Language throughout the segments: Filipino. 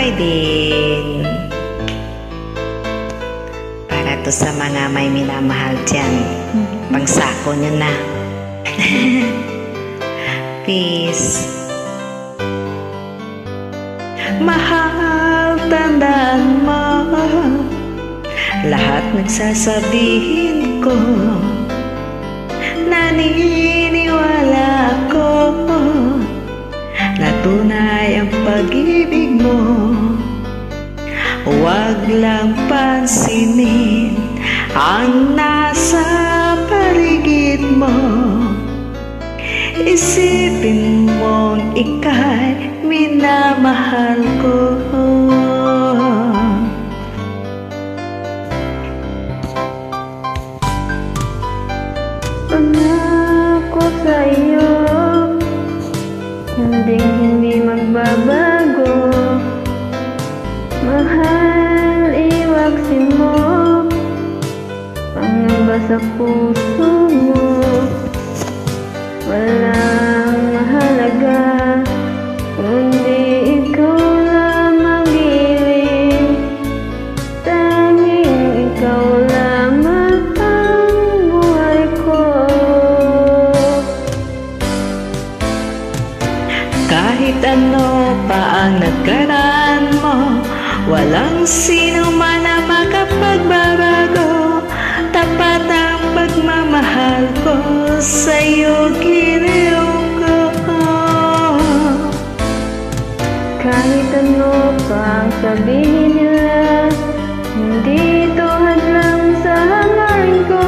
Joy din. Para to sa mga may minamahal dyan. Pangsako nyo na. Peace. Mahal, tandaan mo, lahat nagsasabihin ko. Naniniwala ako na tunay ang pag-ibig mo. Huwag lang pansinin ang nasa paligid mo. Isipin mong ika'y minamahal ko. Pangako sa iyo, hindi magbabago. Mahal, iwaksin mo pangamba sa puso mo. Walang mahalaga kundi ikaw lang mag-ibig. Tanging ikaw lamang ang buhay ko. Kahit ano pa ang nagkaraan mo, walang sino man ang makapagbabago. Tapat ang pagmamahal ko sa'yo, giliw ko. Kahit ano pa ang sabihin nila, hindi ito hadlang sa hangarin ko.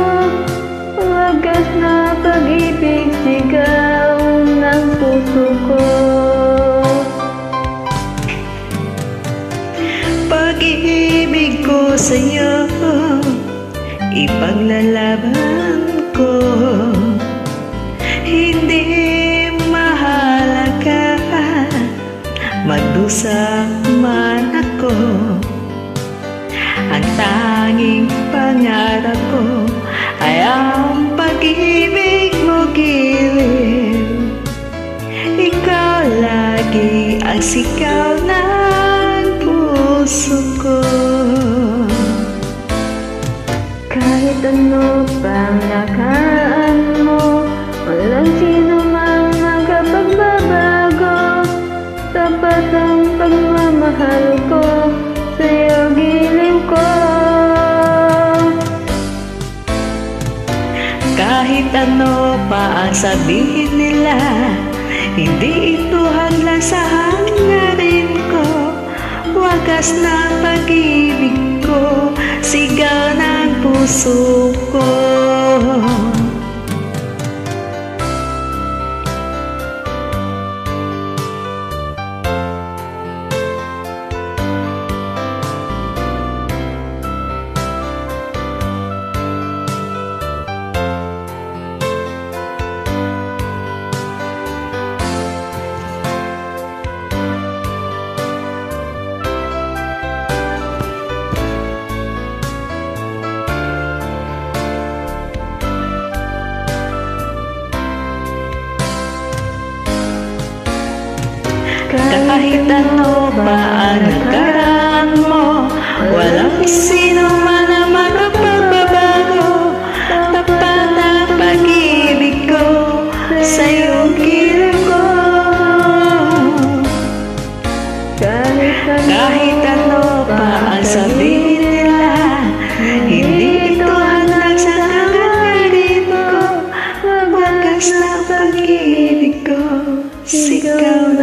Wagas na pag-ibig, sigaw ng puso ko. Pag-ibig ko sa'yo, ipaglalaban ko. Hindi mahalaga magdusa man ako. Ang tanging pangarap ko ay ang pag-ibig mo, giliw. Ikaw lagi ang sigaw ng puso ko. Kahit ano pang nakaraan mo, walang sino mang makapagbabago. Tapat ang pagmamahal ko sa'yo, giliw ko. Kahit ano pa ang sabihin nila, hindi ito hadlang sa hangarin ko. Wagas na pag-ibig ko, sigaw ng puso ko. Kahit ano pa ang nakaraan mo, walang sino man ang makapagbabago. Tapat ang pag-ibig ko sa'yo, giliw ko. Kahit ano pa ang sabihin nila, hindi ito hadlang sa hangarin ko. Wagas na pag-ibig ko, sigaw